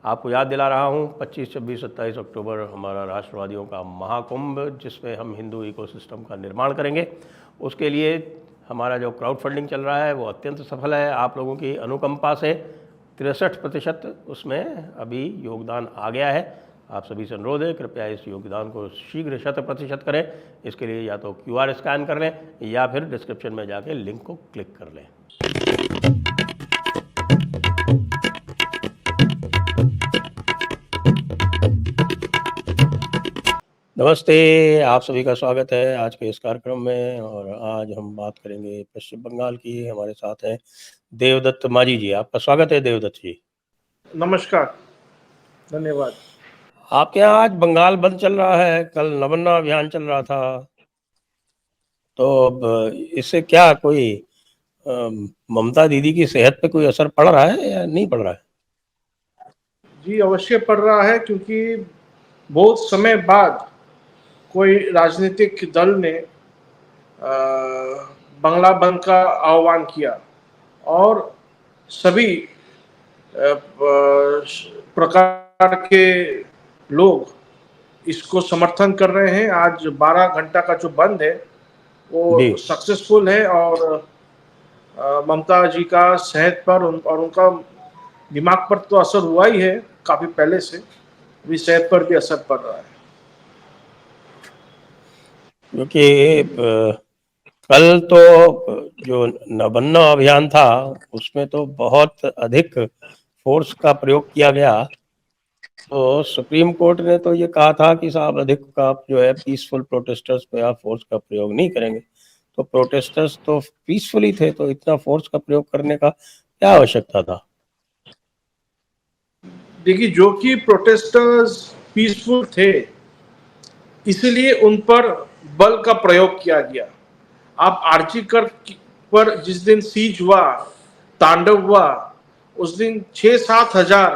आपको याद दिला रहा हूँ 25, 26, 27 अक्टूबर हमारा राष्ट्रवादियों का महाकुंभ, जिसमें हम हिंदू इकोसिस्टम का निर्माण करेंगे। उसके लिए हमारा जो क्राउड फंडिंग चल रहा है वो अत्यंत सफल है। आप लोगों की अनुकंपा से 63% उसमें अभी योगदान आ गया है। आप सभी से अनुरोध है, कृपया इस योगदान को शीघ्र 100% करें। इसके लिए या तो QR स्कैन कर लें या फिर डिस्क्रिप्शन में जाके लिंक को क्लिक कर लें। नमस्ते, आप सभी का स्वागत है आज के इस कार्यक्रम में। और आज हम बात करेंगे पश्चिम बंगाल की। हमारे साथ हैं देवदत्त माझी जी। आपका स्वागत है देवदत्त जी। नमस्कार, धन्यवाद। आपके यहाँ आज बंगाल बंद चल रहा है, कल नवन्ना अभियान चल रहा था, तो अब इससे क्या कोई ममता दीदी की सेहत पे कोई असर पड़ रहा है या नहीं पड़ रहा है? जी, अवश्य पड़ रहा है, क्योंकि बहुत समय बाद कोई राजनीतिक दल ने बंगला बंद का आह्वान किया और सभी प्रकार के लोग इसको समर्थन कर रहे हैं। आज 12 घंटा का जो बंद है वो सक्सेसफुल है और ममता जी का सेहत पर और उनका दिमाग पर तो असर हुआ ही है काफी पहले से, अभी सेहत पर भी असर पड़ रहा है। क्योंकि कल तो जो नवन्ना अभियान था उसमें तो बहुत अधिक फोर्स का प्रयोग किया गया। तो सुप्रीम कोर्ट ने तो ये कहा था कि साहब अधिक का जो है पीसफुल प्रोटेस्टर्स पे आप फोर्स का प्रयोग नहीं करेंगे। तो प्रोटेस्टर्स तो पीसफुली थे, तो इतना फोर्स का प्रयोग करने का क्या आवश्यकता था? देखिए, जो कि प्रोटेस्टर्स पीसफुल थे इसलिए उन पर बल का प्रयोग किया गया। आप आरजी कर पर जिस दिन सीज हुआ, तांडव हुआ, उस दिन 6-7 हजार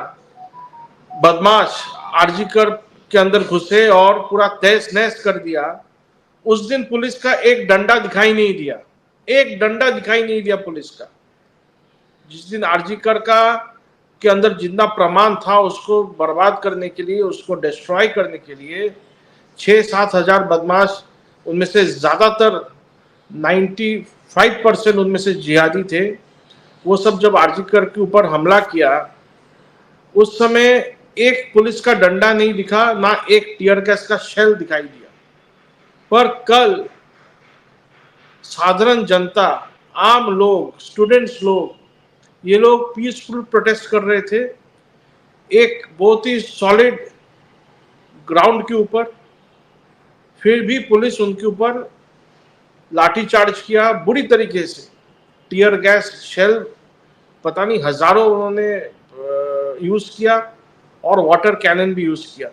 बदमाश आरजी कर के अंदर घुसे और पूरा तहस नहस कर दिया। उस दिन पुलिस का एक डंडा दिखाई नहीं दिया, एक डंडा दिखाई नहीं दिया पुलिस का। जिस दिन आरजी कर का के अंदर जितना प्रमाण था उसको बर्बाद करने के लिए, उसको डिस्ट्रॉय करने के लिए 6-7 हजार बदमाश, उनमें से ज्यादातर 95% उनमें से जिहादी थे, वो सब जब आरजी कर के ऊपर हमला किया उस समय एक पुलिस का डंडा नहीं दिखा, ना एक टीयर गैस का शेल दिखाई दिया। पर कल साधारण जनता, आम लोग, स्टूडेंट्स लोग, ये लोग पीसफुल प्रोटेस्ट कर रहे थे एक बहुत ही सॉलिड ग्राउंड के ऊपर, फिर भी पुलिस उनके ऊपर लाठीचार्ज किया बुरी तरीके से। टीयर गैस शेल पता नहीं हजारों उन्होंने यूज किया और वाटर कैनन भी यूज किया।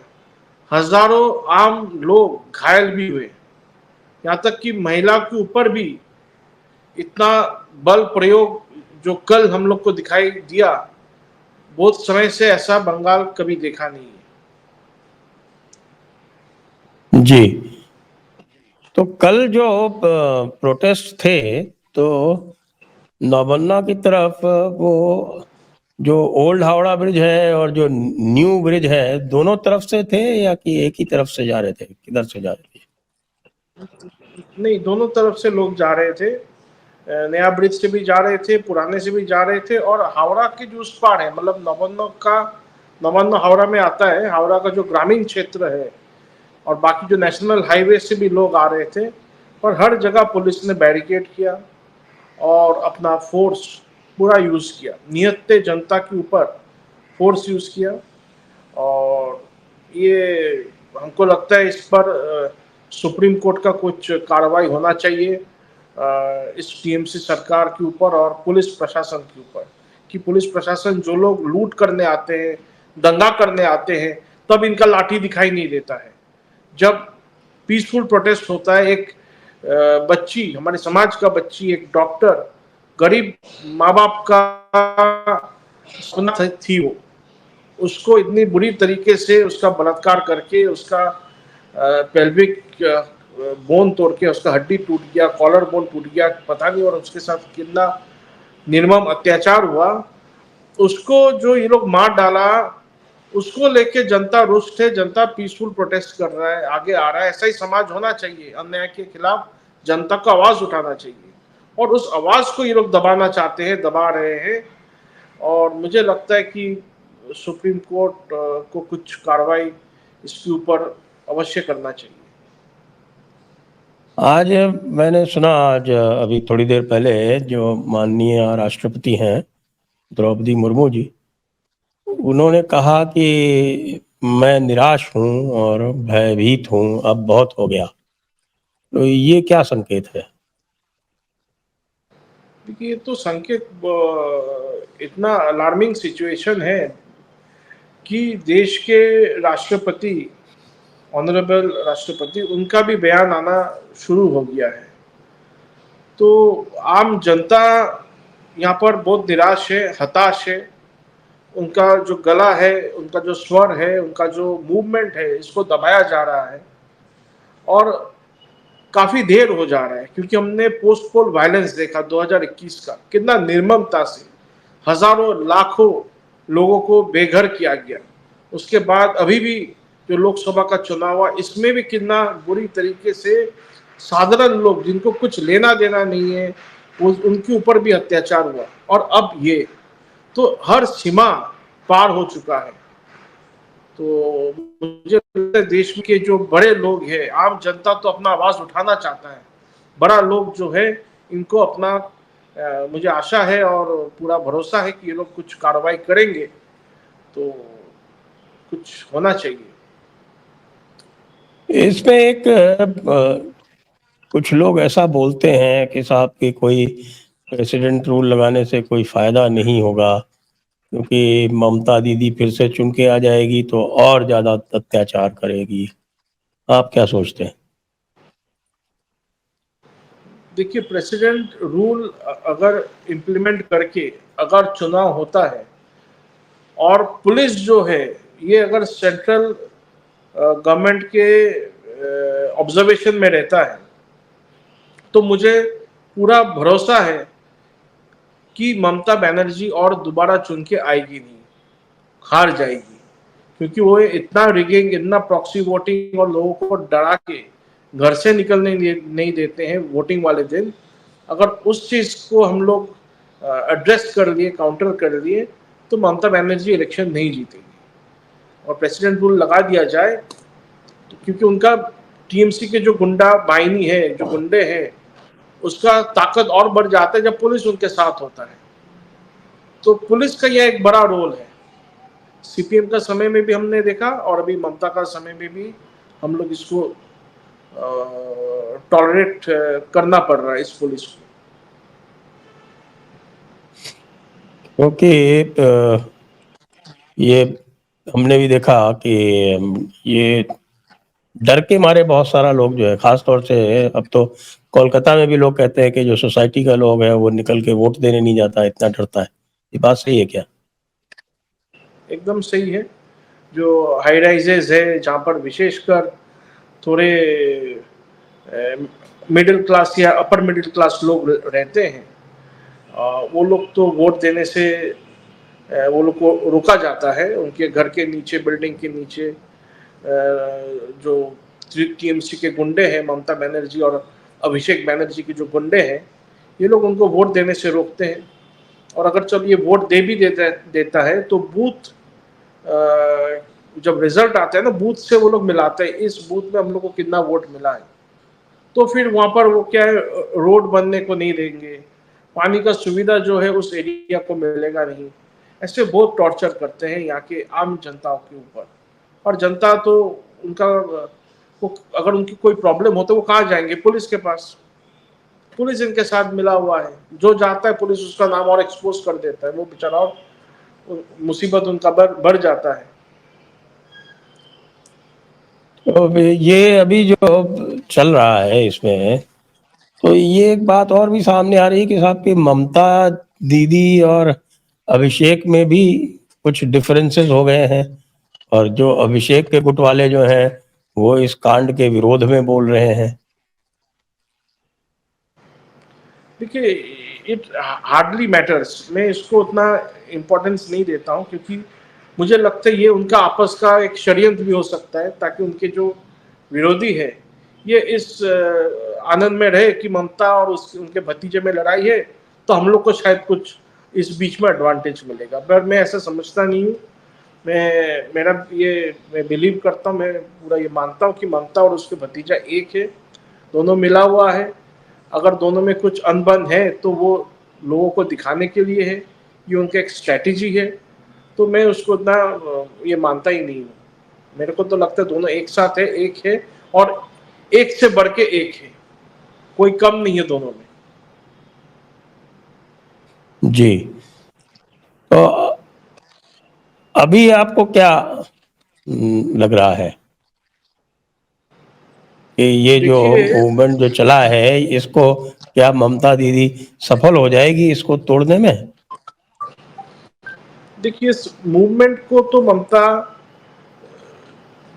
हजारों आम लोग घायल भी हुए, यहाँ तक कि महिला के ऊपर भी इतना बल प्रयोग जो कल हम लोग को दिखाई दिया, बहुत समय से ऐसा बंगाल कभी देखा नहीं है। जी, तो कल जो प्रोटेस्ट थे तो नवन्ना की तरफ वो जो ओल्ड हावड़ा ब्रिज है और जो न्यू ब्रिज है, दोनों तरफ से थे या कि एक ही तरफ से जा रहे थे? किधर से जा रहे थे? नहीं, दोनों तरफ से लोग जा रहे थे। नया ब्रिज से भी जा रहे थे, पुराने से भी जा रहे थे, और हावड़ा के जो उस पार है, मतलब नवन्ना हावड़ा में आता है, हावड़ा का जो ग्रामीण क्षेत्र है और बाकी जो नेशनल हाईवे से भी लोग आ रहे थे। पर हर जगह पुलिस ने बैरिकेड किया और अपना फोर्स पूरा यूज किया, निहत्थे जनता के ऊपर फोर्स यूज किया। और ये हमको लगता है इस पर सुप्रीम कोर्ट का कुछ कार्रवाई होना चाहिए इस टीएमसी सरकार के ऊपर और पुलिस प्रशासन के ऊपर, कि पुलिस प्रशासन जो लोग लूट करने आते हैं, दंगा करने आते हैं, तब इनका लाठी दिखाई नहीं देता है। जब पीसफुल प्रोटेस्ट होता है, एक बच्ची, हमारे समाज का बच्ची, एक डॉक्टर, गरीब माँ बाप का सुना थी, वो उसको इतनी बुरी तरीके से उसका बलात्कार करके उसका पेल्विक बोन तोड़ के उसका हड्डी टूट गया, कॉलर बोन टूट गया, पता नहीं, और उसके साथ कितना निर्मम अत्याचार हुआ। उसको जो ये लोग मार डाला, उसको लेके जनता रुष्ट है, जनता पीसफुल प्रोटेस्ट कर रहा है, आगे आ रहा है। ऐसा ही समाज होना चाहिए, अन्याय के खिलाफ जनता को आवाज उठाना चाहिए, और उस आवाज को ये लोग दबाना चाहते हैं, दबा रहे हैं। और मुझे लगता है कि सुप्रीम कोर्ट को कुछ कार्रवाई इसके ऊपर अवश्य करना चाहिए। आज मैंने सुना, आज अभी थोड़ी देर पहले, जो माननीय राष्ट्रपति हैं द्रौपदी मुर्मू जी, उन्होंने कहा कि मैं निराश हूँ और भयभीत हूँ, अब बहुत हो गया। तो ये क्या संकेत है? देखिए, ये तो संकेत इतना अलार्मिंग सिचुएशन है कि देश के राष्ट्रपति, ऑनरेबल राष्ट्रपति, उनका भी बयान आना शुरू हो गया है। तो आम जनता यहाँ पर बहुत निराश है, हताश है। उनका जो गला है, उनका जो स्वर है, उनका जो मूवमेंट है, इसको दबाया जा रहा है। और काफी देर हो जा रहा है, क्योंकि हमने पोस्ट पोल वायलेंस देखा 2021 का, कितना निर्ममता से हजारों लाखों लोगों को बेघर किया गया। उसके बाद अभी भी जो लोकसभा का चुनाव हुआ, इसमें भी कितना बुरी तरीके से साधारण लोग जिनको कुछ लेना देना नहीं है, उनके ऊपर भी अत्याचार हुआ। और अब ये तो हर सीमा पार हो चुका है। तो मुझे लगता है देश के जो बड़े लोग हैं, आम जनता तो अपना आवाज उठाना चाहता है। बड़ा लोग जो है, इनको अपना मुझे आशा है और पूरा भरोसा है कि ये लोग कुछ कार्रवाई करेंगे, तो कुछ होना चाहिए। इसमें एक कुछ लोग ऐसा बोलते हैं कि साहब कि कोई प्रेसिडेंट रूल लगाने से कोई फायदा नहीं होगा, क्योंकि ममता दीदी फिर से चुन के आ जाएगी तो और ज्यादा अत्याचार करेगी। आप क्या सोचते हैं? देखिए, प्रेसिडेंट रूल अगर इम्प्लीमेंट करके अगर चुनाव होता है, और पुलिस जो है ये अगर सेंट्रल गवर्नमेंट के ऑब्जर्वेशन में रहता है, तो मुझे पूरा भरोसा है कि ममता बनर्जी और दोबारा चुन के आएगी नहीं, हार जाएगी। क्योंकि वो इतना रिगिंग, इतना प्रॉक्सी वोटिंग, और लोगों को डरा के घर से निकलने नहीं देते हैं वोटिंग वाले दिन। अगर उस चीज को हम लोग एड्रेस कर लिए, काउंटर कर लिए, तो ममता बनर्जी इलेक्शन नहीं जीतेगी। और प्रेसिडेंट रूल लगा दिया जाए, तो क्योंकि उनका टीएमसी के जो गुंडा बाहिनी है, जो गुंडे हैं, उसका ताकत और बढ़ जाता है जब पुलिस उनके साथ होता है। तो पुलिस का यह एक बड़ा रोल है। सीपीएम का समय में भी हमने देखा, और अभी ममता का समय में भी हम लोग इसको टॉलरेट करना पड़ रहा है इस पुलिस को। क्योंकि ये हमने भी देखा कि ये डर के मारे बहुत सारा लोग जो है, खास तौर से अब तो कोलकाता में भी लोग कहते हैं कि जो सोसाइटी का लोग है वो निकल के वोट देने नहीं जाता, इतना डरता है। ये बात सही है क्या? एकदम सही है। जो हाई राइजेज है, जहाँ पर विशेषकर थोड़े मिडिल क्लास या अपर मिडिल क्लास लोग रहते हैं, वो लोग तो वोट देने से वो लोग को रोका जाता है। उनके घर के नीचे, बिल्डिंग के नीचे जो टीएमसी के गुंडे हैं, ममता बनर्जी और अभिषेक बनर्जी के जो गुंडे हैं, ये लोग उनको वोट देने से रोकते हैं। और अगर चल ये वोट दे भी देता है, तो बूथ जब रिजल्ट आता है ना, बूथ से वो लोग मिलाते हैं, इस बूथ में हम लोग को कितना वोट मिला है। तो फिर वहां पर वो क्या है, रोड बनने को नहीं देंगे, पानी का सुविधा जो है उस एरिया को मिलेगा नहीं। ऐसे बहुत टॉर्चर करते हैं यहाँ के आम जनता के ऊपर। और जनता तो उनका वो, अगर उनकी कोई प्रॉब्लम हो तो वो कहाँ जाएंगे? पुलिस के पास। पुलिस इनके साथ मिला हुआ है, जो जाता है पुलिस उसका नाम और एक्सपोज कर देता है, वो बेचारा और मुसीबत उनका बढ़ जाता है। तो ये अभी जो चल रहा है इसमें, तो ये एक बात और भी सामने आ रही है कि साहब की ममता दीदी और अभिषेक में भी कुछ डिफरेंसेस हो गए हैं, और जो अभिषेक के गुट वाले जो हैं वो इस कांड के विरोध में बोल रहे हैं। देखिए, इट हार्डली मैटर्स, मैं इसको उतना इम्पोर्टेंस नहीं देता हूँ, क्योंकि मुझे लगता है ये उनका आपस का एक षड्यंत्र भी हो सकता है, ताकि उनके जो विरोधी है ये इस आनंद में रहे कि ममता और उनके भतीजे में लड़ाई है, तो हम लोग को शायद कुछ इस बीच में एडवांटेज मिलेगा। पर मैं ऐसा समझता नहीं हूँ। मैं बिलीव करता हूँ, मैं पूरा ये मानता हूँ कि ममता और उसके भतीजा एक है, दोनों मिला हुआ है। अगर दोनों में कुछ अनबन है तो वो लोगों को दिखाने के लिए है, ये उनका एक स्ट्रैटेजी है। तो मैं उसको इतना ये मानता ही नहीं हूँ। मेरे को तो लगता है दोनों एक साथ है, एक है, और एक से बढ़ के एक है, कोई कम नहीं है दोनों में। जी, तो अभी आपको क्या लग रहा है कि ये जो देखिए मूवमेंट जो चला है, इसको क्या ममता दीदी सफल हो जाएगी इसको तोड़ने में? देखिए इस मूवमेंट को तो ममता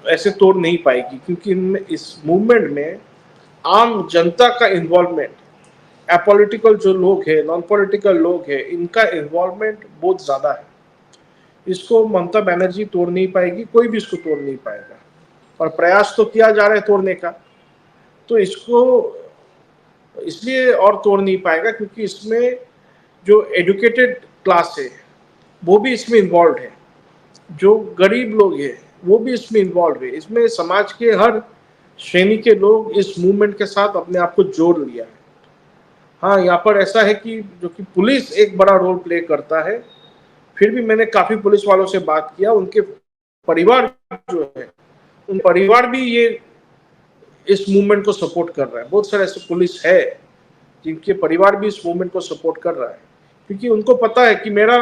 ऐसे तोड़ नहीं पाएगी, क्योंकि इनमें, इस मूवमेंट में आम जनता का इन्वॉल्वमेंट, अपॉलिटिकल जो लोग हैं, नॉन पॉलिटिकल लोग हैं, इनका इन्वॉल्वमेंट बहुत ज्यादा है। इसको ममता बनर्जी तोड़ नहीं पाएगी, कोई भी इसको तोड़ नहीं पाएगा। और प्रयास तो किया जा रहा है तोड़ने का, तो इसको इसलिए और तोड़ नहीं पाएगा क्योंकि इसमें जो एजुकेटेड क्लास है वो भी इसमें इन्वॉल्व है, जो गरीब लोग हैं वो भी इसमें इन्वॉल्व है। इसमें समाज के हर श्रेणी के लोग इस मूवमेंट के साथ अपने आप को जोड़ लिया है। हाँ, यहाँ पर ऐसा है कि जो कि पुलिस एक बड़ा रोल प्ले करता है, फिर भी मैंने काफी पुलिस वालों से बात किया, उनके परिवार जो है, उन परिवार भी ये इस मूवमेंट को सपोर्ट कर रहा है। बहुत सारे ऐसे पुलिस है जिनके परिवार भी इस मूवमेंट को सपोर्ट कर रहा है, क्योंकि उनको पता है कि मेरा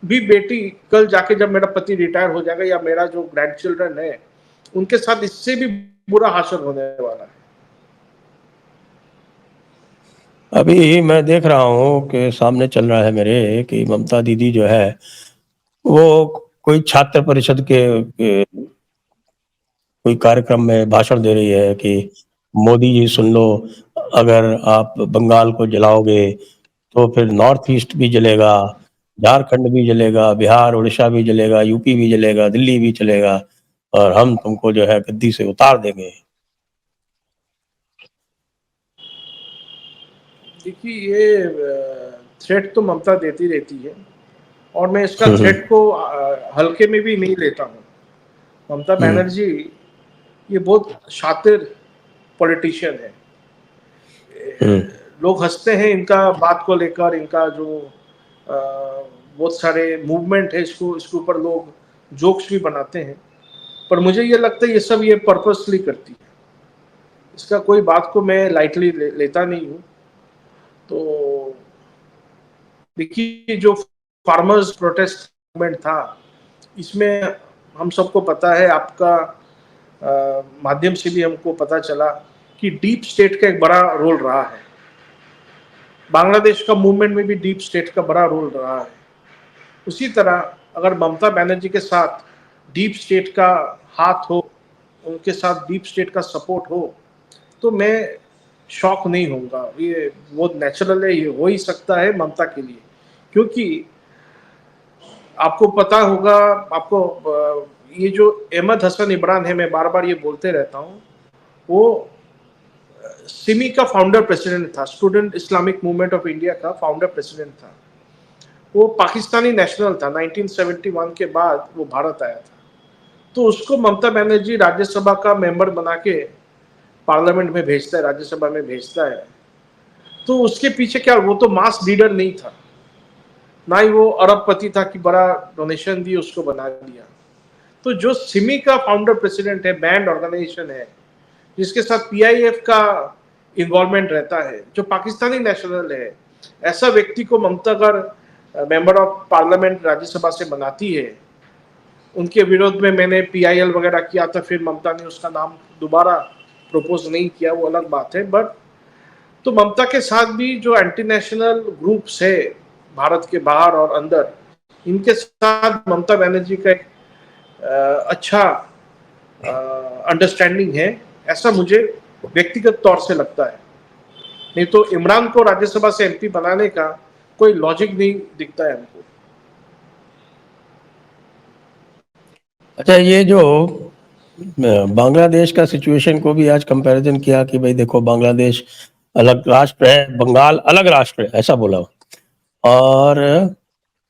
भी बेटी कल जाके जब मेरा पति रिटायर हो जाएगा, या मेरा जो ग्रैंड चिल्ड्रन है उनके साथ इससे भी बुरा हाशर होने वाला है। अभी मैं देख रहा हूँ कि सामने चल रहा है मेरे कि ममता दीदी जो है वो कोई छात्र परिषद के कोई कार्यक्रम में भाषण दे रही है कि मोदी जी सुन लो, अगर आप बंगाल को जलाओगे तो फिर नॉर्थ ईस्ट भी जलेगा, झारखंड भी जलेगा, बिहार उड़ीसा भी जलेगा, यूपी भी जलेगा, दिल्ली भी चलेगा, और हम तुमको जो है गद्दी से उतार देंगे। देखिए ये थ्रेट तो ममता देती रहती है, और मैं इसका थ्रेट को हल्के में भी नहीं लेता हूँ। ममता बनर्जी ये बहुत शातिर पॉलिटिशियन है। लोग हंसते हैं इनका बात को लेकर, इनका जो बहुत सारे मूवमेंट है, इसको इसके ऊपर लोग जोक्स भी बनाते हैं, पर मुझे ये लगता है ये सब ये पर्पसली करती है। इसका कोई बात को मैं लाइटली लेता नहीं हूँ। तो देखिए जो फार्मर्स प्रोटेस्ट मूवमेंट था, इसमें हम सबको पता है, आपका माध्यम से भी हमको पता चला कि डीप स्टेट का एक बड़ा रोल रहा है। बांग्लादेश का मूवमेंट में भी डीप स्टेट का बड़ा रोल रहा है। उसी तरह अगर ममता बनर्जी के साथ डीप स्टेट का हाथ हो, उनके साथ डीप स्टेट का सपोर्ट हो, तो मैं शॉक नहीं होऊंगा। ये बहुत नेचुरल है, ये हो ही सकता है ममता के लिए, क्योंकि आपको पता होगा, आपको ये जो अहमद हसन इमरान है, मैं बार बार ये बोलते रहता हूँ, वो सिमी का फाउंडर प्रेसिडेंट था, student Islamic movement of India का फाउंडर प्रेसिडेंट था। वो पाकिस्तानी नेशनल था, 1971 के बाद वो भारत आया था। तो उसको ममता बनर्जी राज्यसभा का मेंबर बना के पार्लियामेंट में भेजता है, राज्यसभा में भेजता है। तो उसके पीछे क्या, वो तो मास लीडर नहीं था, ना ही वो अरबपति था कि बड़ा डोनेशन दिए उसको बना दिया। तो जो सिमी का फाउंडर प्रेसिडेंट है, बैंड ऑर्गेनाइजेशन है जिसके साथ पीआईएफ का इन्वॉल्वमेंट रहता है, जो पाकिस्तानी नेशनल है, ऐसा व्यक्ति को ममता अगर मेंबर ऑफ पार्लियामेंट राज्यसभा से बनाती है, उनके विरोध में मैंने पीआईएल वगैरह किया था, फिर ममता ने उसका नाम दोबारा प्रपोज नहीं किया, वो अलग बात है। बट तो ममता के साथ भी जो एंटी नेशनल ग्रुप्स है भारत के बाहर और अंदर, इनके साथ ममता बनर्जी का एक अच्छा अंडरस्टैंडिंग है, ऐसा मुझे व्यक्तिगत तौर से लगता है। नहीं तो इमरान को राज्यसभा से एमपी बनाने का कोई लॉजिक नहीं दिखता है हमको। अच्छा, ये जो बांग्लादेश का सिचुएशन को भी आज कंपैरिजन किया कि भाई देखो बांग्लादेश अलग राष्ट्र है, बंगाल अलग राष्ट्र है, ऐसा बोला। और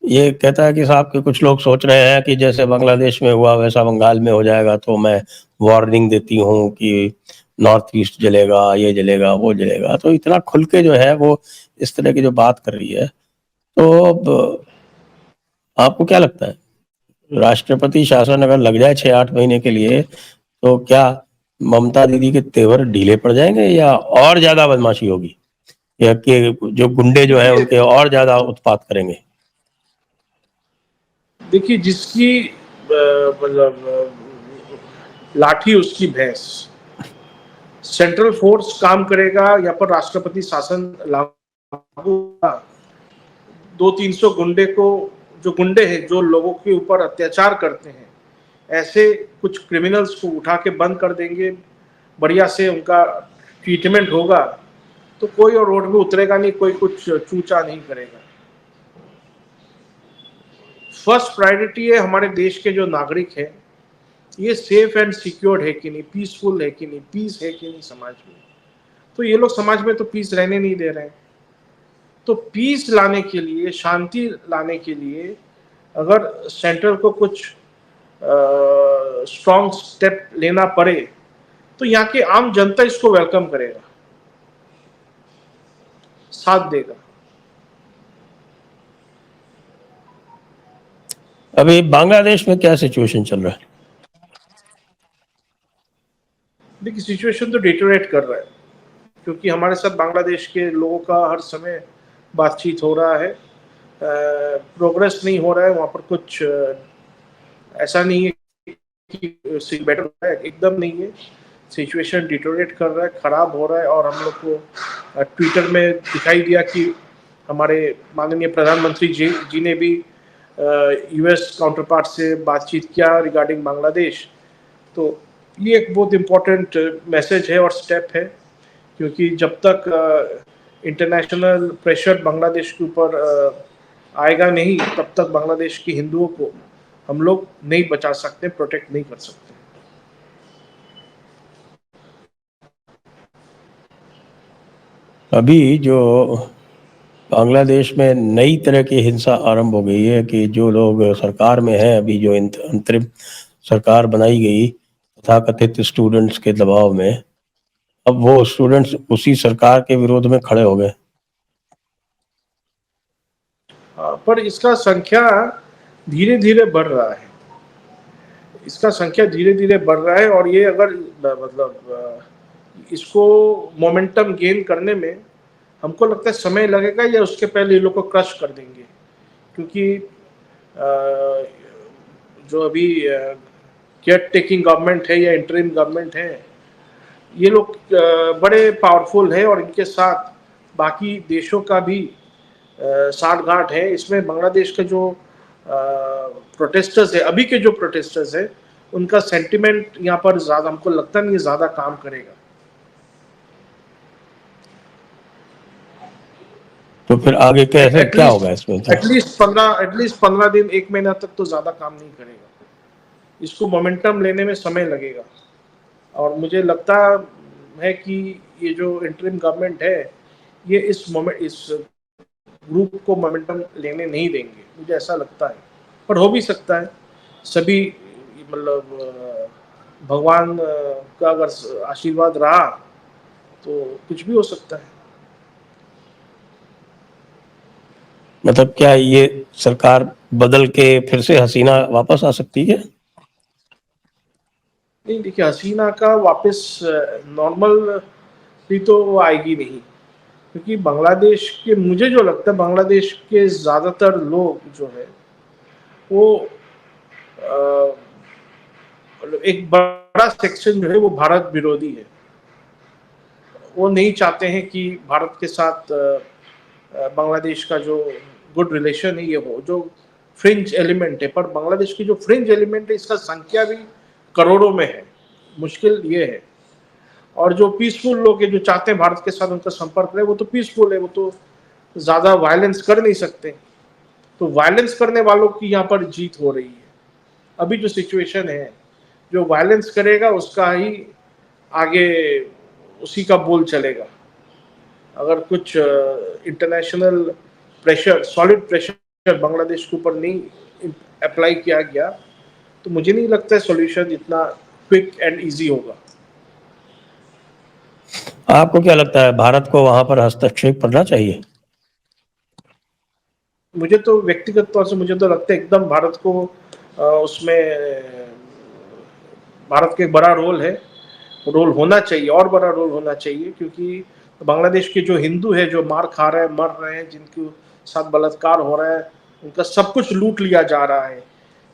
ये कहता है कि साहब कि कुछ लोग सोच रहे हैं कि जैसे बांग्लादेश में हुआ वैसा बंगाल में हो जाएगा, तो मैं वार्निंग देती हूँ कि नॉर्थ ईस्ट जलेगा, ये जलेगा, वो जलेगा। तो इतना खुल के जो है वो इस तरह की जो बात कर रही है, तो अब आपको क्या लगता है, राष्ट्रपति शासन अगर लग जाए 6-8 महीने के लिए, तो क्या ममता दीदी के तेवर ढीले पड़ जाएंगे या और ज्यादा बदमाशी होगी, या कि जो गुंडे जो है देखिए उनके और ज्यादा उत्पात करेंगे? देखिए जिसकी मतलब लाठी उसकी भैंस। सेंट्रल फोर्स काम करेगा या पर राष्ट्रपति शासन लागू होगा, 200-300 गुंडे को, जो गुंडे हैं जो लोगों के ऊपर अत्याचार करते हैं, ऐसे कुछ क्रिमिनल्स को उठा के बंद कर देंगे, बढ़िया से उनका ट्रीटमेंट होगा, तो कोई और रोड में उतरेगा नहीं, कोई कुछ चूचा नहीं करेगा। फर्स्ट प्रायोरिटी है हमारे देश के जो नागरिक हैं, ये सेफ एंड सिक्योर्ड है कि नहीं, पीसफुल है कि नहीं, पीस है कि नहीं समाज में। तो ये लोग समाज में तो पीस रहने नहीं दे रहे हैं। तो पीस लाने के लिए, शांति लाने के लिए अगर सेंट्रल को कुछ स्ट्रॉन्ग स्टेप लेना पड़े, तो यहाँ की आम जनता इसको वेलकम करेगा, साथ देगा। अभी बांग्लादेश में क्या सिचुएशन चल रहा है? देखिए सिचुएशन तो डिटोरेट कर रहा है, क्योंकि हमारे साथ बांग्लादेश के लोगों का हर समय बातचीत हो रहा है, प्रोग्रेस नहीं हो रहा है वहाँ पर कुछ। ऐसा नहीं है कि बेटर हो रहा है, एकदम नहीं है। सिचुएशन डिटोरेट कर रहा है, खराब हो रहा है। और हम लोग को ट्विटर में दिखाई दिया कि हमारे माननीय प्रधानमंत्री जी ने भी यूएस काउंटर पार्ट से बातचीत किया रिगार्डिंग बांग्लादेश। तो ये एक बहुत इम्पोर्टेंट मैसेज है और स्टेप है, क्योंकि जब तक इंटरनेशनल प्रेशर बांग्लादेश के ऊपर आएगा नहीं, तब तक बांग्लादेश के हिंदुओं को हम लोग नहीं बचा सकते, प्रोटेक्ट नहीं कर सकते। अभी जो बांग्लादेश में नई तरह की हिंसा आरंभ हो गई है कि जो लोग सरकार में हैं, अभी जो अंतरिम सरकार बनाई गई तथाकथित स्टूडेंट्स के दबाव में, अब वो स्टूडेंट्स उसी सरकार के विरोध में खड़े हो गए। पर इसका संख्या धीरे धीरे बढ़ रहा है, इसका संख्या धीरे धीरे बढ़ रहा है। और ये अगर मतलब इसको मोमेंटम गेन करने में हमको लगता है समय लगेगा, या उसके पहले ये लोग को क्रश कर देंगे। क्योंकि जो अभी केयर टेकिंग गवर्नमेंट है या इंटरिम गवर्नमेंट है, ये लोग बड़े पावरफुल है और इनके साथ बाकी देशों का भी साठ गांठ है। इसमें बांग्लादेश के जो प्रोटेस्टर्स है, अभी के जो प्रोटेस्टर्स है, उनका सेंटिमेंट यहाँ पर ज्यादा, हमको लगता नहीं ज्यादा काम करेगा। तो फिर आगे कैसे क्या होगा इसमें? एटलीस्ट 15 दिन, 1 महीना तक तो ज्यादा काम नहीं करेगा। इसको मोमेंटम लेने में समय लगेगा। और मुझे लगता है कि ये जो इंटरिम गवर्नमेंट है, ये इस ग्रुप को मोमेंटम लेने नहीं देंगे, मुझे ऐसा लगता है। पर हो भी सकता है, सभी मतलब भगवान का अगर आशीर्वाद रहा तो कुछ भी हो सकता है। मतलब क्या ये सरकार बदल के फिर से हसीना वापस आ सकती है? नहीं, देखिए हसीना का वापस नॉर्मल भी तो वो आएगी नहीं, क्योंकि बांग्लादेश के, मुझे जो लगता है बांग्लादेश के ज़्यादातर लोग जो है वो एक बड़ा सेक्शन जो है वो भारत विरोधी है। वो नहीं चाहते हैं कि भारत के साथ बांग्लादेश का जो गुड रिलेशन है ये हो, जो फ्रिंज एलिमेंट है। पर बांग्लादेश की जो फ्रिंज एलिमेंट है, इसका संख्या भी करोड़ों में है। मुश्किल ये है। और जो पीसफुल लोग हैं जो चाहते हैं भारत के साथ उनका संपर्क रहे, वो तो पीसफुल है, वो तो ज़्यादा वायलेंस कर नहीं सकते। तो वायलेंस करने वालों की यहाँ पर जीत हो रही है। अभी जो सिचुएशन है, जो वायलेंस करेगा उसका ही आगे उसी का बोल चलेगा। अगर कुछ international pressure, solid pressure Bangladesh के ऊपर नहीं अप्लाई किया गया तो मुझे नहीं लगता है सॉल्यूशन इतना क्विक एंड इजी होगा। आपको क्या लगता है, भारत को वहां पर हस्तक्षेप करना चाहिए? मुझे तो व्यक्तिगत तौर से मुझे तो लगता है एकदम भारत को उसमें भारत का एक बड़ा रोल होना चाहिए और बड़ा रोल होना चाहिए, क्योंकि बांग्लादेश के जो हिंदू है जो मार खा रहे हैं, मर रहे हैं, जिनके साथ बलात्कार हो रहा है, उनका सब कुछ लूट लिया जा रहा है,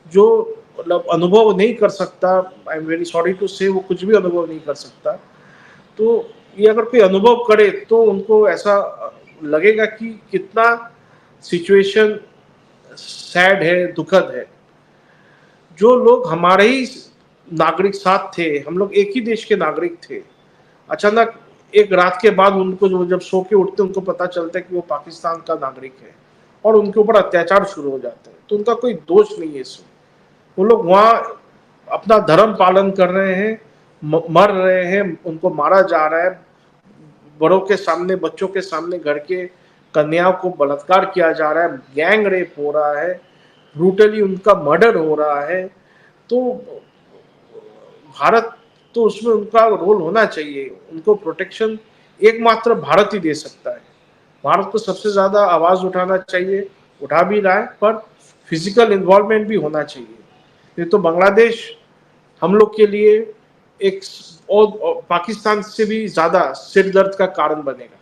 जो मतलब अनुभव नहीं कर सकता, I am very sorry to say, वो कुछ भी अनुभव नहीं कर सकता। तो ये अगर कोई अनुभव करे तो उनको ऐसा लगेगा कि कितना सिचुएशन सैड है, दुखद है। जो लोग हमारे ही नागरिक साथ थे, हम लोग एक ही देश के नागरिक थे, अचानक एक रात के बाद उनको जब सो के उठते उनको पता चलता है कि वो पाकिस्तान का नागरिक है और उनके ऊपर अत्याचार शुरू हो जाते हैं, तो उनका कोई दोष नहीं है इसमें। वो लोग वहाँ अपना धर्म पालन कर रहे हैं, मर रहे हैं, उनको मारा जा रहा है, बड़ों के सामने, बच्चों के सामने, घर के कन्याओं को बलात्कार किया जा रहा है, गैंग रेप हो रहा है, ब्रूटली उनका मर्डर हो रहा है। तो भारत तो उसमें उनका रोल होना चाहिए, उनको प्रोटेक्शन एकमात्र भारत ही दे सकता है। भारत को सबसे ज्यादा आवाज उठाना चाहिए, उठा भी रहा है, पर फिजिकल इन्वॉल्वमेंट भी होना चाहिए। नहीं तो बांग्लादेश हम लोग के लिए एक और पाकिस्तान से भी ज्यादा सिर दर्द का कारण बनेगा।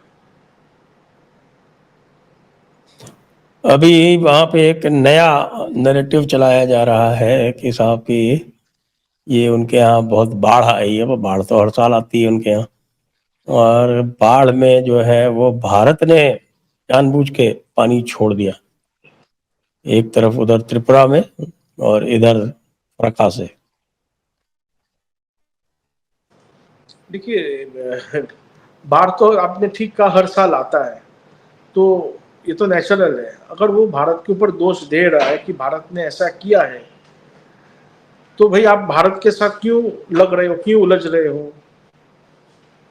अभी वहाँ पे एक नया नैरेटिव चलाया जा रहा है कि साहब कि ये उनके यहाँ बहुत बाढ़ आई है। वो बाढ़ तो हर साल आती है उनके यहाँ, और बाढ़ में जो है वो भारत ने जानबूझ के पानी छोड़ दिया, एक तरफ उधर त्रिपुरा में और इधर फरक्का से। देखिए, बाढ़ तो आपने ठीक कहा, हर साल आता है, तो ये तो नेचुरल है। अगर वो भारत के ऊपर दोष दे रहा है कि भारत ने ऐसा किया है, तो भाई आप भारत के साथ क्यों लग रहे हो, क्यों उलझ रहे हो?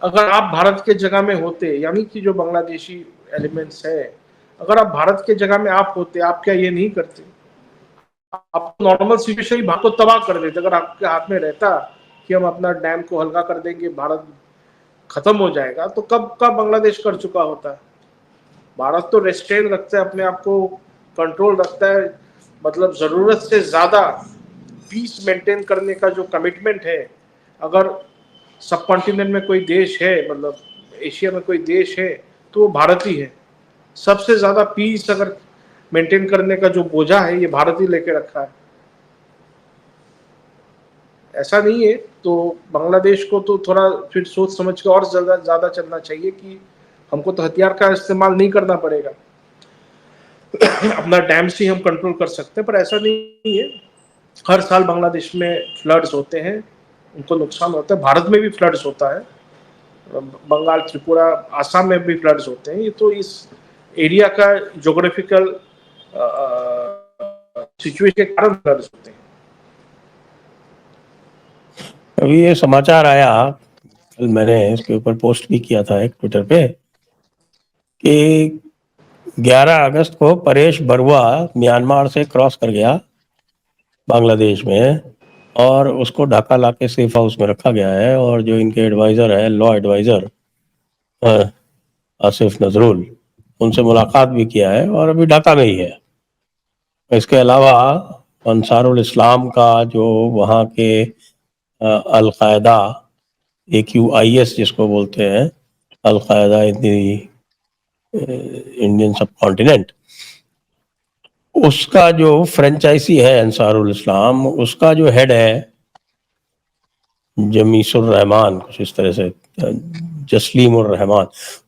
अगर आप भारत के जगह में होते, यानी कि जो बांग्लादेशी एलिमेंट्स है, अगर आप भारत के जगह में आप होते, आप क्या ये नहीं करते? आप नॉर्मल सिचुएशन ही भारत को तबाह कर देते। अगर आपके हाथ में रहता कि हम अपना डैम को हल्का कर देंगे, भारत खत्म हो जाएगा, तो कब का बांग्लादेश कर चुका होता है। भारत तो रेस्ट्रेन रखता है अपने आप को, कंट्रोल रखता है, मतलब जरूरत से ज्यादा पीस मेंटेन करने का जो कमिटमेंट है। अगर सब कॉन्टिनेंट में कोई देश है, मतलब एशिया में कोई देश है, तो वो भारत ही है। सबसे ज्यादा पीस अगर मेंटेन करने का जो बोझा है, ये भारत ही लेके रखा है। ऐसा नहीं है, तो बांग्लादेश को तो थोड़ा फिर सोच समझ के और ज्यादा ज्यादा चलना चाहिए कि हमको तो हथियार का इस्तेमाल नहीं करना पड़ेगा, अपना डैम से ही हम कंट्रोल कर सकते हैं। पर ऐसा नहीं है, हर साल बांग्लादेश में फ्लड्स होते हैं, उनको नुकसान होता है। भारत में भी फ्लड्स होता है, बंगाल, त्रिपुरा, आसाम में भी फ्लड्स होते हैं। ये तो इस एरिया का ज्योग्राफिकल सिचुएशन के कारण फ्लड्स होते हैं। अभी ये समाचार आया, कल मैंने इसके ऊपर पोस्ट भी किया था एक ट्विटर पे, कि 11 अगस्त को परेश बरुआ म्यांमार से क्रॉस कर गया बांग्लादेश में, और उसको ढाका ला के सेफ हाउस में रखा गया है। और जो इनके एडवाइज़र है, लॉ एडवाइज़र आसिफ नजरुल, उनसे मुलाकात भी किया है और अभी ढाका में ही है। इसके अलावा अंसारुल इस्लाम का जो वहाँ के अलकायदा, AQIS जिसको बोलते हैं, अलकायदा इन दी इंडियन सब कॉन्टिनेंट, उसका जो फ्रेंचाइजी है अंसारुल इस्लाम, उसका जो हेड है जमीसुर रहमान, कुछ इस तरह से, जसलीम उर रहमान,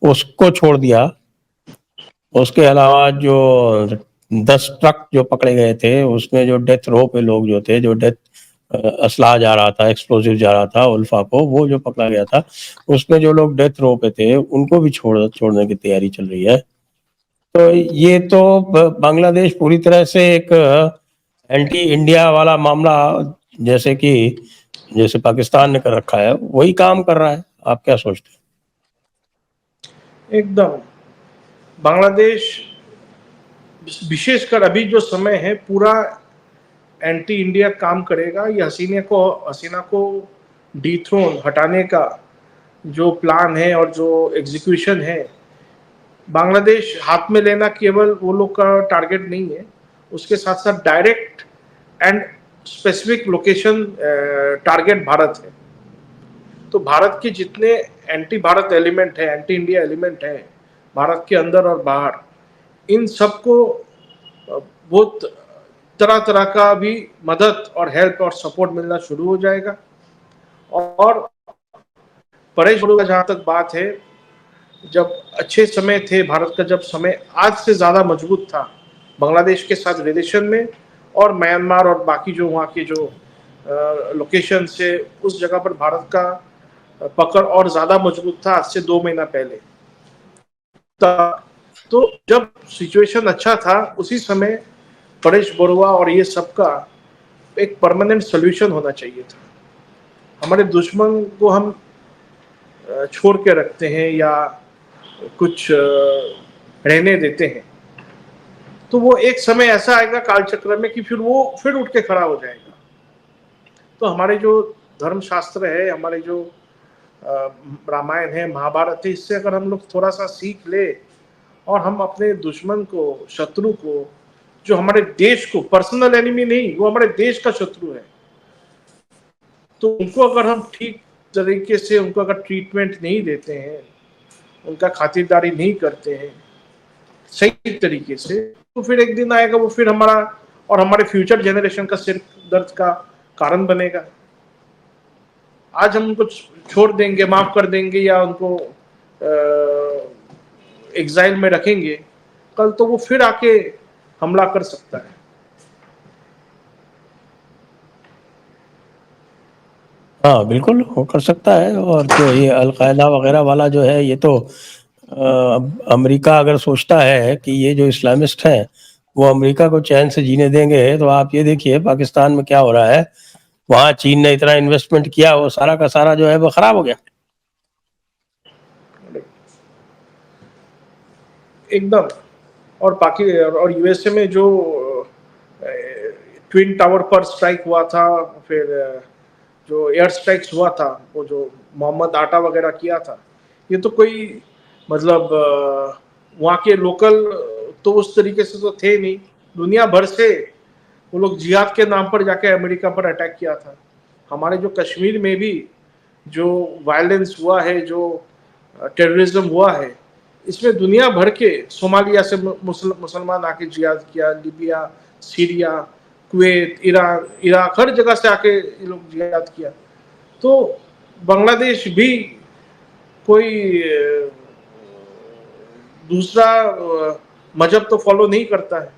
उसको छोड़ दिया। उसके अलावा जो 10 ट्रक जो पकड़े गए थे, उसमें जो डेथ रो पे लोग जो थे, जो डेथ असला जा रहा था, एक्सप्लोजिव जा रहा था उल्फा को, वो जो पकड़ा गया था, उसमें जो लोग डेथ रो पे थे उनको भी छोड़ने की तैयारी चल रही है। तो ये तो बांग्लादेश पूरी तरह से एक एंटी इंडिया वाला मामला जैसे पाकिस्तान ने कर रखा है वही काम कर रहा है। आप क्या सोचते हैं? एकदम। बांग्लादेश, विशेषकर अभी जो समय है, पूरा एंटी इंडिया काम करेगा। ये हसीना को डिथ्रोन हटाने का जो प्लान है और जो एग्जीक्यूशन है, बांग्लादेश हाथ में लेना केवल वो लोग का टारगेट नहीं है, उसके साथ साथ direct and specific location target Bharat है। तो भारत के जितने एंटी भारत एलिमेंट है, एंटी इंडिया एलिमेंट है भारत के अंदर और बाहर, इन सबको बहुत तरह तरह का भी मदद और हेल्प और सपोर्ट मिलना शुरू हो जाएगा। और परेश बड़ू का जहां तक बात है, जब अच्छे समय थे भारत का, जब समय आज से ज्यादा मजबूत था बांग्लादेश के साथ रिलेशन में, और म्यांमार और बाकी जो वहाँ के जो लोकेशन से, उस जगह पर भारत का पकड़ और ज्यादा मजबूत था आज से 2 महीना पहले। तो जब सिचुएशन अच्छा था, उसी समय परेश बरुआ और ये सबका एक परमानेंट सोल्यूशन होना चाहिए था। हमारे दुश्मन को हम छोड़ के रखते हैं या कुछ रहने देते हैं, तो वो एक समय ऐसा आएगा कालचक्र में कि फिर वो फिर उठ के खड़ा हो जाएगा। तो हमारे जो धर्मशास्त्र है, हमारे जो रामायण है, महाभारत है, इससे अगर हम लोग थोड़ा सा सीख ले और हम अपने दुश्मन को, शत्रु को, जो हमारे देश को, पर्सनल एनिमी नहीं, वो हमारे देश का शत्रु है, तो उनको अगर हम ठीक तरीके से उनको अगर ट्रीटमेंट नहीं देते हैं, उनका खातिरदारी नहीं करते हैं सही तरीके से, तो फिर एक दिन आएगा वो फिर हमारा और हमारे फ्यूचर जनरेशन का सिर दर्द का कारण बनेगा। आज हम उनको छोड़ देंगे, माफ कर देंगे या उनको एग्जाइल में रखेंगे, कल तो वो फिर आके हमला कर सकता है। हाँ बिल्कुल वो कर सकता है। और जो ये अलकायदा वगैरह वाला जो है, ये तो अमेरिका अगर सोचता है कि ये जो इस्लामिस्ट हैं वो अमेरिका को चैन से जीने देंगे, तो आप ये देखिए पाकिस्तान में क्या हो रहा है। वहाँ चीन ने इतना इन्वेस्टमेंट किया, वो सारा का सारा जो है वो खराब हो गया। एकदम। और यूएसए में जो ट्विन टावर पर स्ट्राइक हुआ था, फिर जो एयर स्ट्राइक्स हुआ था, वो जो मोहम्मद आटा वगैरह किया था, ये तो कोई मतलब वहाँ के लोकल तो उस तरीके से तो थे नहीं, दुनिया भर से वो लोग जिहाद के नाम पर जाके अमेरिका पर अटैक किया था। हमारे जो कश्मीर में भी जो वायलेंस हुआ है, जो टेररिज्म हुआ है, इसमें दुनिया भर के, सोमालिया से मुसलमान आके जिहाद किया, Libya, Syria, Kuwait, Iran, Iraq, हर जगह से आके ये लोग जिहाद किया। तो बांग्लादेश भी कोई दूसरा मजहब तो फॉलो नहीं करता है।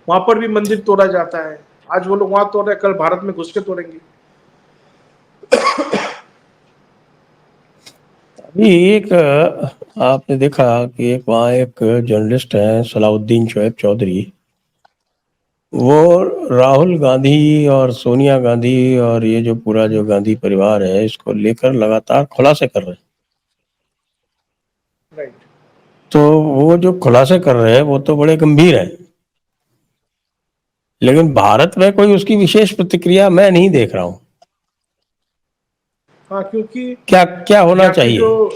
वहां पर भी मंदिर तोड़ा जाता है, आज वो लोग वहां तोड़ रहे, कल भारत में घुस के तोड़ेंगे। अभी एक आपने देखा कि एक वहाँ एक जर्नलिस्ट है सलाउद्दीन शोएब चौधरी, वो राहुल गांधी और सोनिया गांधी और ये जो पूरा जो गांधी परिवार है इसको लेकर लगातार खुलासे कर रहे हैं। राइट। तो वो जो खुलासे कर रहे हैं वो तो बड़े गंभीर हैं, लेकिन भारत में कोई उसकी विशेष प्रतिक्रिया मैं नहीं देख रहा हूँ। हाँ, क्योंकि क्या क्या होना यहाँ के चाहिए? जो,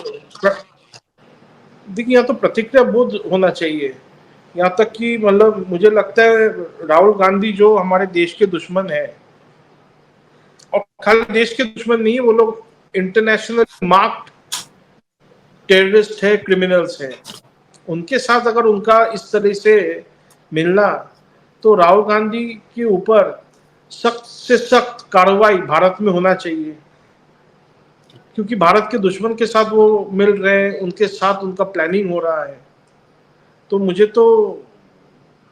देखिए यहाँ तो प्रतिक्रिया बोध होना चाहिए। यहाँ तक कि मतलब मुझे लगता है राहुल गांधी जो हमारे देश के दुश्मन है, और खाली देश के दुश्मन नहीं, वो लोग इंटरनेशनल मार्क्ड टेररिस्ट है, क्रिमिनल्स है। उनके साथ अगर उनका इस तरह से मिलना, तो राहुल गांधी के ऊपर सख्त से सख्त कार्रवाई भारत में होना चाहिए, क्योंकि भारत के दुश्मन के साथ वो मिल रहे हैं, उनके साथ उनका प्लानिंग हो रहा है। तो मुझे तो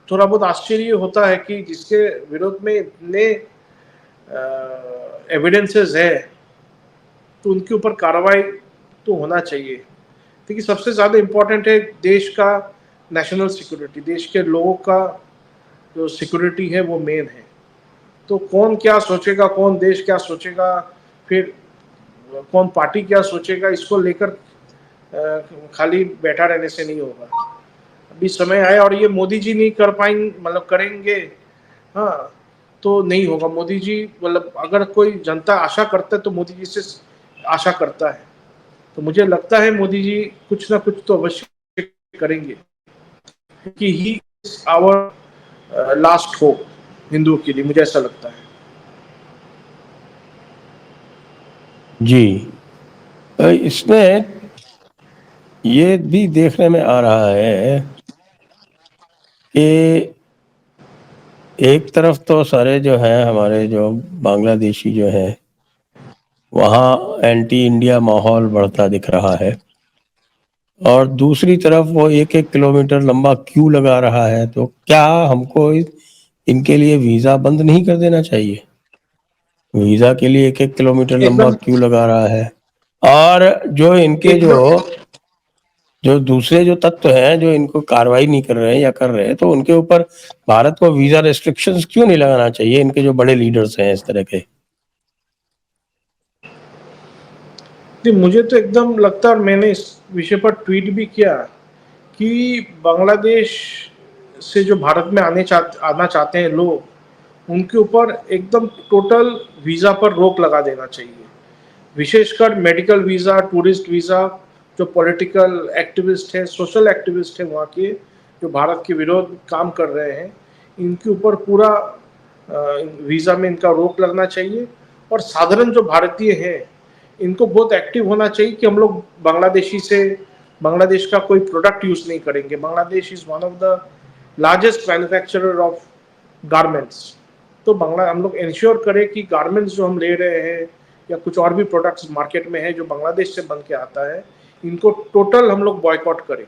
थोड़ा बहुत आश्चर्य होता है कि जिसके विरोध में इतने एविडेंसेस है, तो उनके ऊपर कार्रवाई तो होना चाहिए। क्योंकि सबसे ज़्यादा इम्पोर्टेंट है देश का नेशनल सिक्योरिटी, देश के लोगों का जो सिक्योरिटी है वो मेन है। तो कौन क्या सोचेगा, कौन देश क्या सोचेगा, फिर कौन पार्टी क्या सोचेगा, इसको लेकर खाली बैठा रहने से नहीं होगा। अभी समय आया और ये मोदी जी नहीं कर पाएंगे, मतलब करेंगे, हाँ, तो नहीं होगा। मोदी जी, मतलब अगर कोई जनता आशा करता है तो मोदी जी से आशा करता है। तो मुझे लगता है मोदी जी कुछ ना कुछ तो अवश्य करेंगे, कि he is our last hope हिंदुओं के लिए, मुझे ऐसा लगता है। जी, इसमें ये भी देखने में आ रहा है कि एक तरफ तो सारे जो हैं हमारे जो बांग्लादेशी जो हैं वहाँ एंटी इंडिया माहौल बढ़ता दिख रहा है, और दूसरी तरफ वो 1-1 किलोमीटर लंबा क्यू लगा रहा है। तो क्या हमको इनके लिए वीज़ा बंद नहीं कर देना चाहिए? वीज़ा के लिए 1-1 किलोमीटर लंबा एकदम क्यू लगा रहा है, और जो इनके एकदम जो दूसरे जो तत्व हैं जो इनको कार्रवाई नहीं कर रहे हैं या कर रहे हैं, तो उनके ऊपर भारत को वीज़ा रेस्ट्रिक्शंस क्यों नहीं लगाना चाहिए, इनके जो बड़े लीडर्स हैं इस तरह के? मुझे तो एकदम लगता है, और मैंने इस विषय पर ट्वीट भी किया, कि बांग्लादेश से जो भारत में आना चाहते हैं लोग, उनके ऊपर एकदम टोटल वीज़ा पर रोक लगा देना चाहिए। विशेषकर मेडिकल वीज़ा, टूरिस्ट वीज़ा, जो पॉलिटिकल एक्टिविस्ट हैं, सोशल एक्टिविस्ट हैं वहाँ के, जो भारत के विरोध काम कर रहे हैं, इनके ऊपर पूरा वीज़ा में इनका रोक लगना चाहिए। और साधारण जो भारतीय हैं, इनको बहुत एक्टिव होना चाहिए कि हम लोग बांग्लादेश का कोई प्रोडक्ट यूज़ नहीं करेंगे। Bangladesh is one of the largest manufacturer of garments. तो हम लोग इंश्योर करें कि गारमेंट्स जो हम ले रहे हैं, या कुछ और भी प्रोडक्ट्स मार्केट में है जो बांग्लादेश से बन के आता है, इनको टोटल हम लोग बॉयकॉट करें।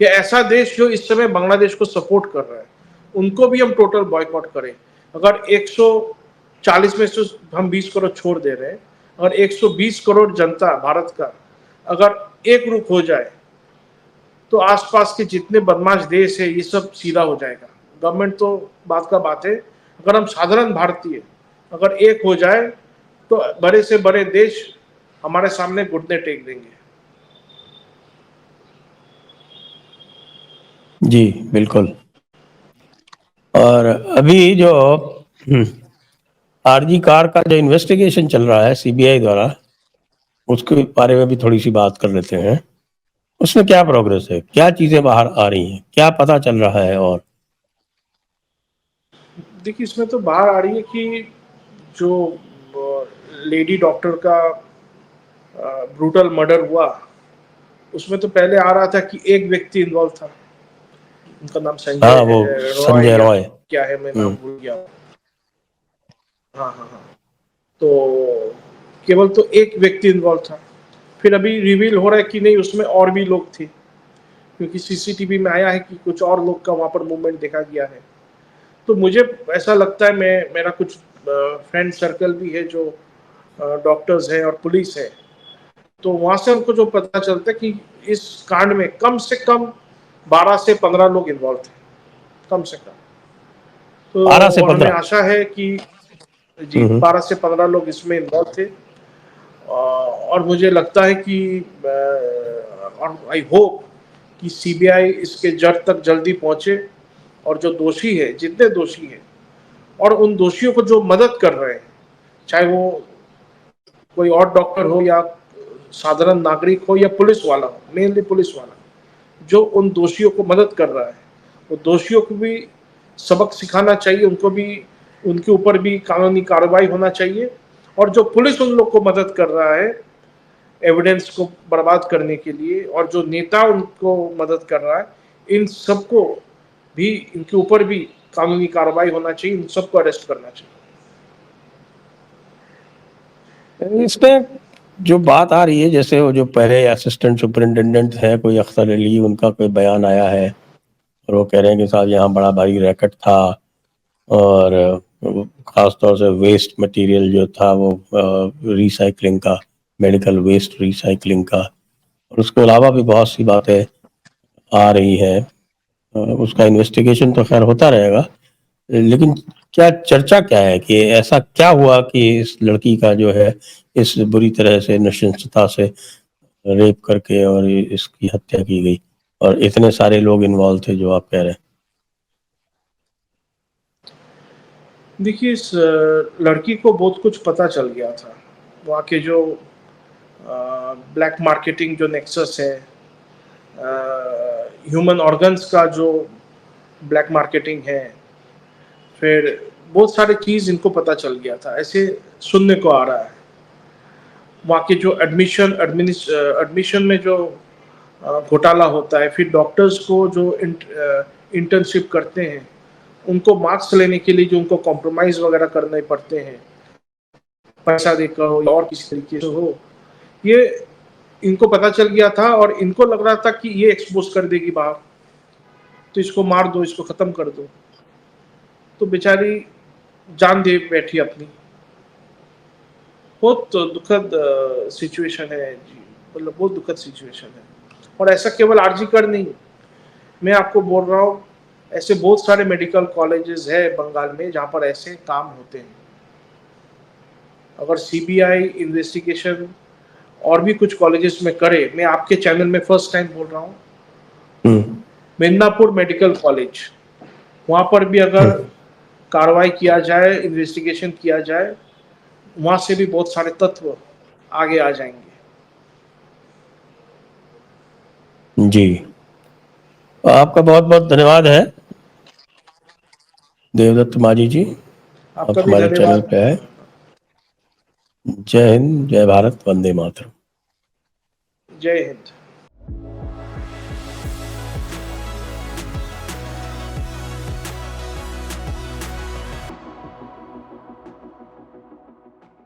या ऐसा देश जो इस समय बांग्लादेश को सपोर्ट कर रहा है, उनको भी हम टोटल बॉयकॉट करें। अगर 140 में से हम 20 करोड़ छोड़ दे रहे हैं, अगर 120 करोड़ जनता भारत का अगर एक रुख हो जाए, तो आसपास के जितने बदमाश देश है ये सब सीधा हो जाएगा। गवर्नमेंट तो बात का बात है, अगर हम साधारण भारतीय अगर एक हो जाए, तो बड़े से बड़े देश हमारे सामने घुटने टेक देंगे। जी बिल्कुल। और अभी जो आरजी कार का जो इन्वेस्टिगेशन चल रहा है सीबीआई द्वारा, उसके बारे में भी थोड़ी सी बात कर लेते हैं। उसमें क्या प्रोग्रेस है, क्या चीजें बाहर आ रही हैं, क्या पता चल रहा है? और देखिए, इसमें तो बाहर आ रही है कि जो लेडी डॉक्टर का ब्रूटल मर्डर हुआ, उसमें तो पहले आ रहा था कि एक व्यक्ति इन्वॉल्व था, उनका नाम संजय हाँ, वो रॉय संजय या रॉय। क्या है, मैं नाम भूल गया। हाँ हाँ हाँ। तो केवल तो एक व्यक्ति इन्वॉल्व था। फिर अभी रिवील हो रहा है कि नहीं, उसमें और भी लोग थे, क्योंकि सीसीटीवी में आया है कि कुछ और लोग का वहाँ पर मूवमेंट देखा गया है। तो मुझे ऐसा लगता है, मेरा कुछ फ्रेंड सर्कल भी है जो डॉक्टर्स हैं और पुलिस है, तो वहाँ से हमको जो पता चलता है कि इस कांड में कम से कम 12 से 15 लोग इन्वॉल्व थे, कम से कम। तो 12 से और हमें 15? आशा है कि जी 12 से 15 लोग इसमें इन्वॉल्व थे। और मुझे लगता है कि और आई होप कि सीबीआई इसके जड़ तक जल्दी पहुंचे, और जो दोषी है, जितने दोषी हैं, और उन दोषियों को जो मदद कर रहे हैं, चाहे वो कोई और डॉक्टर हो या साधारण नागरिक हो या पुलिस वाला हो, मेनली पुलिस वाला, जो उन दोषियों को मदद कर रहा है, वो दोषियों को भी सबक सिखाना चाहिए, उनको भी, उनके ऊपर भी कानूनी कार्रवाई होना चाहिए। और जो पुलिस उन लोग को मदद कर रहा है एविडेंस को बर्बाद करने के लिए, और जो नेता उनको मदद कर रहा है, इन सबको भी, इनके ऊपर भी कानूनी कार्रवाई होना चाहिए, इन सबको अरेस्ट करना चाहिए। इसमें जो बात आ रही है, जैसे वो जो पहले असिस्टेंट सुपरिटेंडेंट है कोई अख्तर अली, उनका कोई बयान आया है और वो कह रहे हैं कि साहब यहाँ बड़ा भारी रैकेट था, और ख़ास तौर से वेस्ट मटेरियल जो था वो रिसाइकलिंग का, मेडिकल वेस्ट रिसाइकलिंग का, और उसके अलावा भी बहुत सी बातें आ रही हैं। उसका इन्वेस्टिगेशन तो खैर होता रहेगा, लेकिन क्या चर्चा क्या है कि ऐसा क्या हुआ कि इस लड़की का जो है इस बुरी तरह से नृशंसता से रेप करके और इसकी हत्या की गई, और इतने सारे लोग इन्वॉल्व थे जो आप कह रहे हैं? देखिए, इस लड़की को बहुत कुछ पता चल गया था। वहाँ के जो ब्लैक मार्केटिंग जो नेक्सस है, ह्यूमन ऑर्गन्स का जो ब्लैक मार्केटिंग है, फिर बहुत सारी चीज़ इनको पता चल गया था, ऐसे सुनने को आ रहा है। वहाँ के जो एडमिशन में जो घोटाला होता है, फिर डॉक्टर्स को जो इंटर्नशिप करते हैं, उनको मार्क्स लेने के लिए जो उनको कॉम्प्रोमाइज़ वगैरह करने पड़ते हैं, पैसा देकर हो या और किसी तरीके से हो, ये इनको पता चल गया था और इनको लग रहा था कि ये एक्सपोज़ कर देगी बाहर, तो इसको मार दो, इसको ख़त्म कर दो। तो बेचारी जान दे बैठी अपनी। बहुत दुखद सिचुएशन है जी, मतलब बहुत दुखद सिचुएशन है। और ऐसा केवल आरजी कर नहीं, मैं आपको बोल रहा हूँ, ऐसे बहुत सारे मेडिकल कॉलेजेस है बंगाल में जहाँ पर ऐसे काम होते हैं। अगर सीबीआई इन्वेस्टिगेशन और भी कुछ कॉलेजेस में करे, मैं आपके चैनल में फर्स्ट टाइम बोल रहा हूँ, मिदनापुर मेडिकल कॉलेज, वहाँ पर भी अगर कार्रवाई किया जाए, इन्वेस्टिगेशन किया जाए, वहाँ से भी बहुत सारे तत्व आगे आ जाएंगे। जी, आपका बहुत बहुत धन्यवाद है देवदत्त माझी जी, आप आपका भी हमारे चैनल धन्यवाद। पे आए। जय हिंद, जय भारत, वंदे मातरम। जय हिंद।